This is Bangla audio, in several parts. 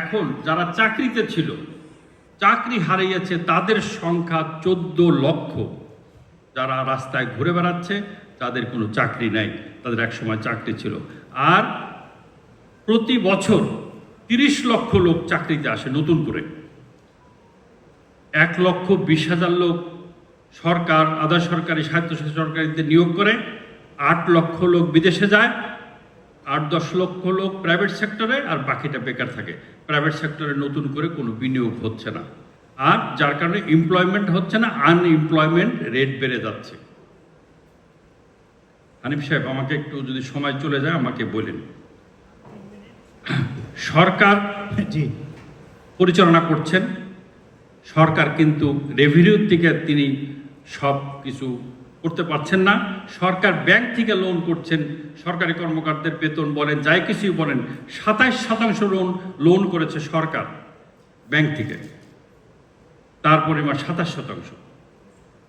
এখন যারা চাকরিতে ছিল, চাকরি হারিয়েছে তাদের সংখ্যা 14 লক্ষ। যারা রাস্তায় ঘুরে বেড়াচ্ছে, তাদের কোনো চাকরি নাই, তাদের একসময় চাকরি ছিল। আর প্রতি বছর 30 লক্ষ লোক চাকরিতে আসে নতুন করে। 1,20,000 লোক সরকার, আধা সরকারি, স্বায়ত্তশাসিত সরকারিতে নিয়োগ করে, 8 লক্ষ লোক বিদেশে যায়, 8-10 লক্ষ লোক প্রাইভেট সেক্টরে, আর বাকিটা বেকার থাকে। প্রাইভেট সেক্টরে নতুন করে কোনো বিনিয়োগ হচ্ছে না, আর যার কারণে এমপ্লয়মেন্ট হচ্ছে না, আনএমপ্লয়মেন্ট রেট বেড়ে যাচ্ছে। হানিফ সাহেব, আমাকে একটু যদি সময় চলে যায় আমাকে বলেন। সরকার পরিচালনা করছেন, সরকার কিন্তু রেভিনিউর থেকে তিনি সব কিছু করতে পারছেন না। সরকার ব্যাংক থেকে লোন করছেন, সরকারি কর্মকর্তাদের বেতন বলেন, যাই কিছুই বলেন, 27% লোন করেছে সরকার ব্যাংক থেকে, তার পরিমাণ 27%।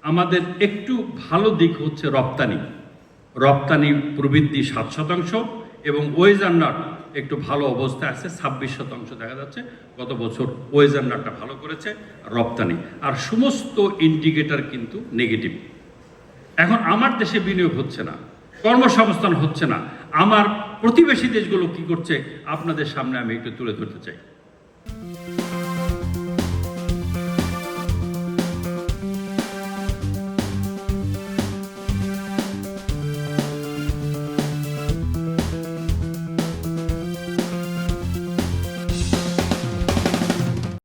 আমাদের একটু ভালো দিক হচ্ছে রপ্তানি প্রবৃদ্ধি 7%, এবং ওয়েজ আন্ডার একটু ভালো অবস্থায় আছে, 26% দেখা যাচ্ছে। গত বছর ওয়েজ আন্ডারটা ভালো করেছে রপ্তানি, আর সমস্ত ইন্ডিকেটর কিন্তু নেগেটিভ। এখন আমার দেশে বিনিয়োগ হচ্ছে না, কর্মসংস্থান হচ্ছে না। আমার প্রতিবেশী দেশগুলো কি করছে আপনাদের সামনে আমি একটু তুলে ধরতে চাই।